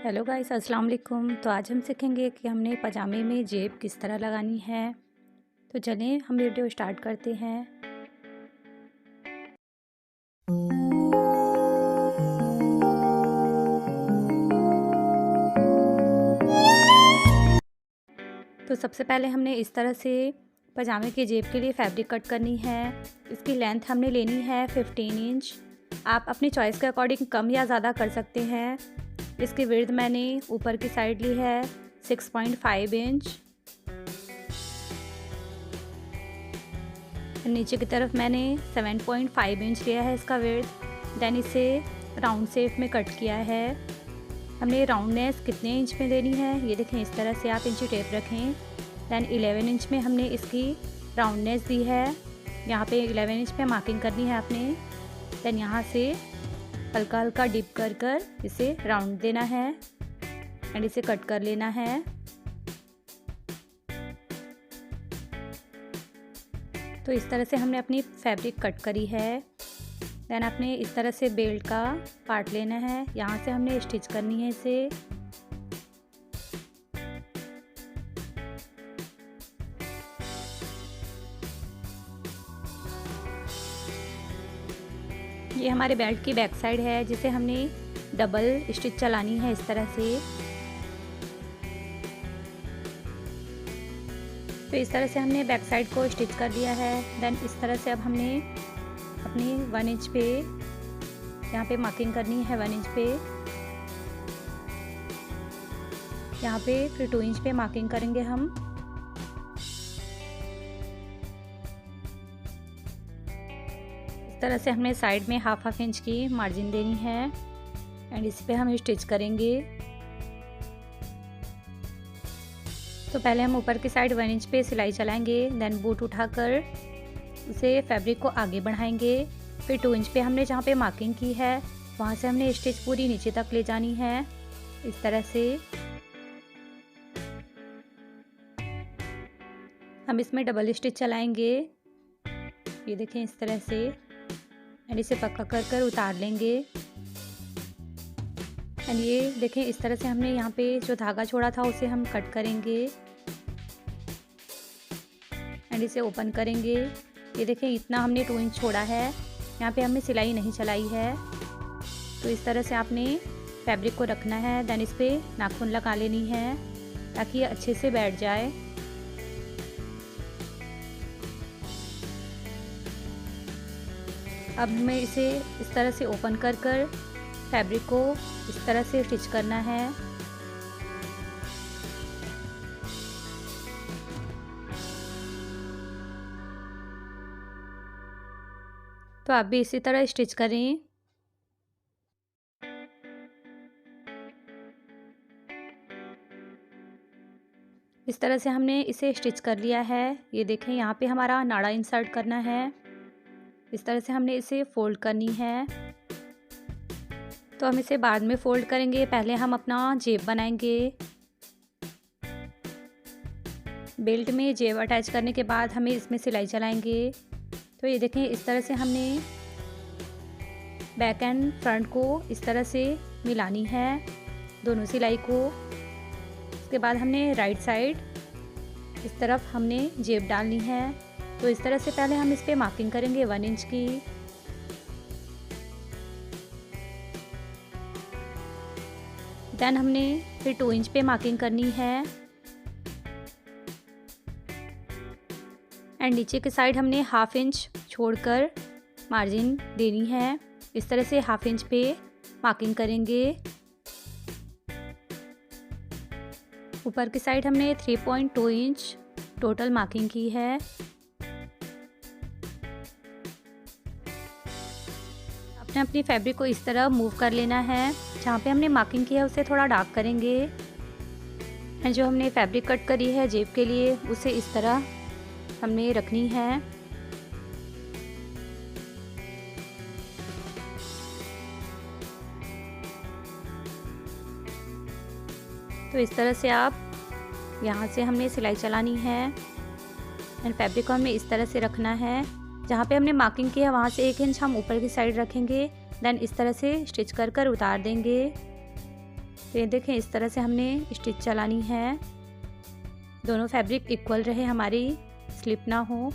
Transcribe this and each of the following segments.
Hello guys, अस्सलाम वालेकुम। तो आज हम सीखेंगे कि हमने पजामे में जेब किस तरह लगानी है। तो चलें हम वीडियो स्टार्ट करते हैं। तो सबसे पहले हमने इस तरह से पजामे के जेब के लिए फैब्रिक कट करनी है। इसकी लेंथ हमने लेनी है 15 इंच। आप अपनी चॉइस के अकॉर्डिंग कम या ज़्यादा कर सकते हैं। इसकी विड्थ मैंने ऊपर की साइड ली है 6.5 इंच। नीचे की तरफ मैंने 7.5 इंच लिया है इसका विड्थ। देन इसे राउंड शेप में कट किया है। हमने राउंडनेस कितने इंच में देनी है ये देखें, इस तरह से आप इंची टेप रखें। देन 11 इंच में हमने इसकी राउंडनेस दी है। यहाँ पे 11 इंच पे मार्किंग करनी है आपने। देन यहाँ से हल्का हल्का डिप कर कर इसे राउंड देना है एंड इसे कट कर लेना है। तो इस तरह से हमने अपनी फैब्रिक कट करी है। देन आपने इस तरह से बेल्ट का पार्ट लेना है, यहाँ से हमने स्टिच करनी है इसे। ये हमारे बेल्ट की बैक साइड है जिसे हमने डबल स्टिच चलानी है इस तरह से। तो इस तरह से हमने बैक साइड को स्टिच कर दिया है। देन इस तरह से अब हमने अपनी 1 इंच पे यहाँ पे मार्किंग करनी है 1 इंच पे। यहाँ पे फिर 2 इंच पे मार्किंग करेंगे हम। इस तरह से हमने साइड में हाफ इंच की मार्जिन देनी है एंड इस पे हम स्टिच करेंगे। तो पहले हम ऊपर की साइड 1 इंच पे सिलाई चलाएंगे। देन बूट उठाकर उसे फैब्रिक को आगे बढ़ाएंगे। फिर 2 इंच पे हमने जहाँ पे मार्किंग की है वहाँ से हमने स्टिच पूरी नीचे तक ले जानी है इस तरह से। हम इसमें डबल स्टिच चलाएंगे, ये देखें इस तरह से, एंड इसे पक्का कर कर उतार लेंगे। एंड ये देखें इस तरह से हमने यहाँ पे जो धागा छोड़ा था उसे हम कट करेंगे एंड इसे ओपन करेंगे। ये देखें इतना हमने 2 इंच छोड़ा है, यहाँ पे हमने सिलाई नहीं चलाई है। तो इस तरह से आपने फैब्रिक को रखना है। देन इस पे नाखून लगा लेनी है ताकि ये अच्छे से बैठ जाए। अब हमें इसे इस तरह से ओपन कर कर फैब्रिक को इस तरह से स्टिच करना है। तो आप भी इसी तरह स्टिच करें। इस तरह से हमने इसे स्टिच कर लिया है। ये देखें यहाँ पे हमारा नाड़ा इंसर्ट करना है। इस तरह से हमने इसे फोल्ड करनी है। तो हम इसे बाद में फोल्ड करेंगे, पहले हम अपना जेब बनाएंगे। बेल्ट में जेब अटैच करने के बाद हमें इसमें सिलाई चलाएंगे। तो ये देखें इस तरह से हमने बैक एंड फ्रंट को इस तरह से मिलानी है दोनों सिलाई को। उसके बाद हमने राइट साइड इस तरफ हमने जेब डालनी है। तो इस तरह से पहले हम इस पे मार्किंग करेंगे 1 इंच की। देन हमने फिर 2 इंच पे मार्किंग करनी है एंड नीचे की साइड हमने हाफ इंच छोड़कर मार्जिन देनी है। इस तरह से हाफ इंच पे मार्किंग करेंगे। ऊपर की साइड हमने 3.2 इंच टोटल मार्किंग की है। आपने अपनी फैब्रिक को इस तरह मूव कर लेना है। जहाँ पे हमने मार्किंग की है उसे थोड़ा डार्क करेंगे एंड जो हमने फैब्रिक कट करी है जेब के लिए उसे इस तरह हमने रखनी है। तो इस तरह से आप यहाँ से हमने सिलाई चलानी है एंड फैब्रिक को हमने इस तरह से रखना है। जहाँ पे हमने मार्किंग की है वहाँ से 1 इंच हम ऊपर की साइड रखेंगे। देन इस तरह से स्टिच कर कर उतार देंगे। तो ये देखें इस तरह से हमने स्टिच चलानी है, दोनों फैब्रिक इक्वल रहे, हमारी स्लिप ना हो।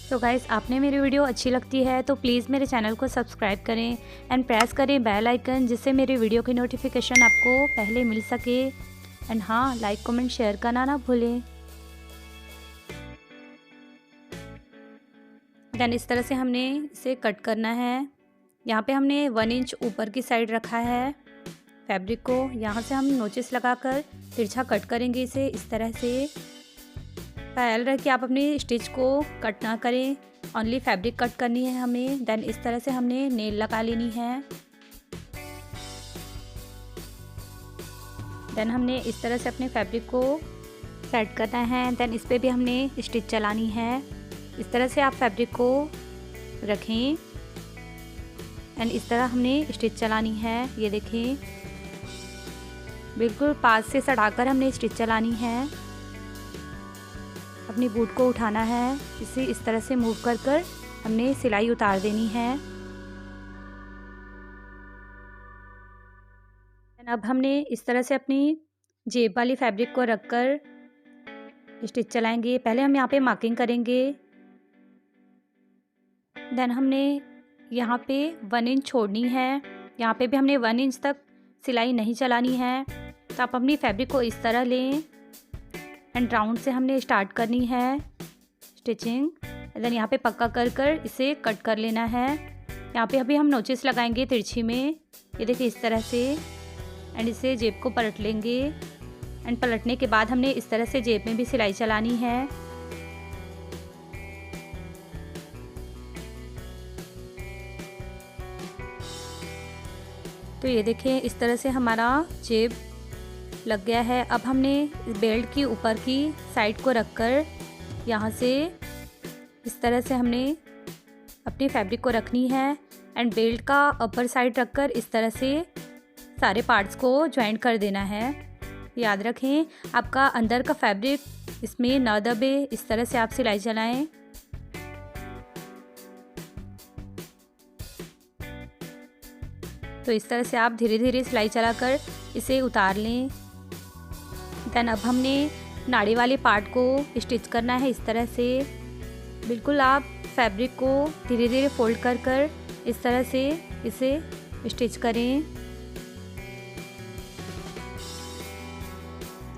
तो गाइस, आपने मेरी वीडियो अच्छी लगती है तो प्लीज़ मेरे चैनल को सब्सक्राइब करें एंड प्रेस करें बेल आइकन, जिससे मेरी वीडियो की नोटिफिकेशन आपको पहले मिल सके। एंड हाँ, लाइक कमेंट शेयर करना ना भूलें। देन इस तरह से हमने इसे कट करना है। यहाँ पे हमने 1 इंच ऊपर की साइड रखा है फैब्रिक को। यहाँ से हम नोचेस लगाकर तिरछा कट करेंगे इसे इस तरह से। ख्याल रखें आप अपनी स्टिच को कट ना करें, ओनली फैब्रिक कट करनी है हमें। देन इस तरह से हमने नेल लगा लेनी है। देन हमने इस तरह से अपने फैब्रिक को सेट करना है। देन इस पर भी हमने स्टिच चलानी है। इस तरह से आप फैब्रिक को रखें एंड इस तरह हमने स्टिच चलानी है। ये देखें, बिल्कुल पास से सटाकर हमने स्टिच चलानी है। अपनी बूट को उठाना है, इसे इस तरह से मूव कर कर हमने सिलाई उतार देनी है। अब हमने इस तरह से अपनी जेब वाली फैब्रिक को रखकर स्टिच चलाएंगे। पहले हम यहाँ पे मार्किंग करेंगे। देन हमने यहाँ पे 1 इंच छोड़नी है। यहाँ पे भी हमने 1 इंच तक सिलाई नहीं चलानी है। तो आप अपनी फैब्रिक को इस तरह लें एंड राउंड से हमने स्टार्ट करनी है स्टिचिंग। देन यहाँ पे पक्का कर कर इसे कट कर लेना है। यहाँ पे अभी हम नोचेस लगाएंगे तिरछी में, ये देखिए इस तरह से। एंड इसे जेब को पलट लेंगे एंड पलटने के बाद हमने इस तरह से जेब में भी सिलाई चलानी है। तो ये देखिए इस तरह से हमारा जेब लग गया है। अब हमने बेल्ट की ऊपर की साइड को रखकर यहाँ से इस तरह से हमने अपनी फैब्रिक को रखनी है एंड बेल्ट का अपर साइड रखकर इस तरह से सारे पार्ट्स को ज्वाइंट कर देना है। याद रखें आपका अंदर का फैब्रिक इसमें ना दबे, इस तरह से आप सिलाई चलाएं। तो इस तरह से आप धीरे धीरे सिलाई चलाकर इसे उतार लें। देन अब हमने नाड़ी वाले पार्ट को स्टिच करना है इस तरह से। बिल्कुल आप फैब्रिक को धीरे धीरे फोल्ड कर कर इस तरह से इसे स्टिच करें।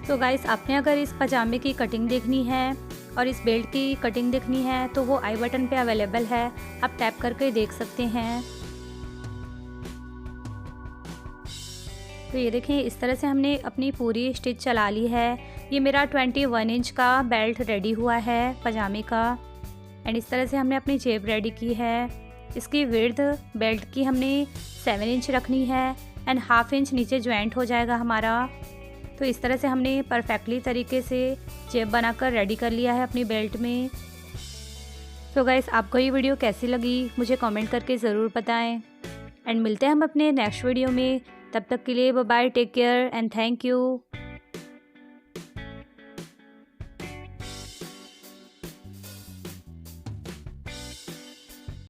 तो गाइस, आपने अगर इस पजामे की कटिंग देखनी है और इस बेल्ट की कटिंग देखनी है तो वो आई बटन पे अवेलेबल है, आप टैप करके देख सकते हैं। तो ये देखें इस तरह से हमने अपनी पूरी स्टिच चला ली है। ये मेरा 21 इंच का बेल्ट रेडी हुआ है पजामे का। एंड इस तरह से हमने अपनी जेब रेडी की है। इसकी विड्थ बेल्ट की हमने 7 इंच रखनी है एंड 1/2 इंच नीचे ज्वाइंट हो जाएगा हमारा। तो इस तरह से हमने परफेक्टली तरीके से जेब बनाकर रेडी कर लिया है अपनी बेल्ट में। तो गाइस, आपको ये वीडियो कैसी लगी मुझे कमेंट करके ज़रूर बताएं। एंड मिलते हैं हम अपने नेक्स्ट वीडियो में। तब तक के लिए bye bye, take care and thank you.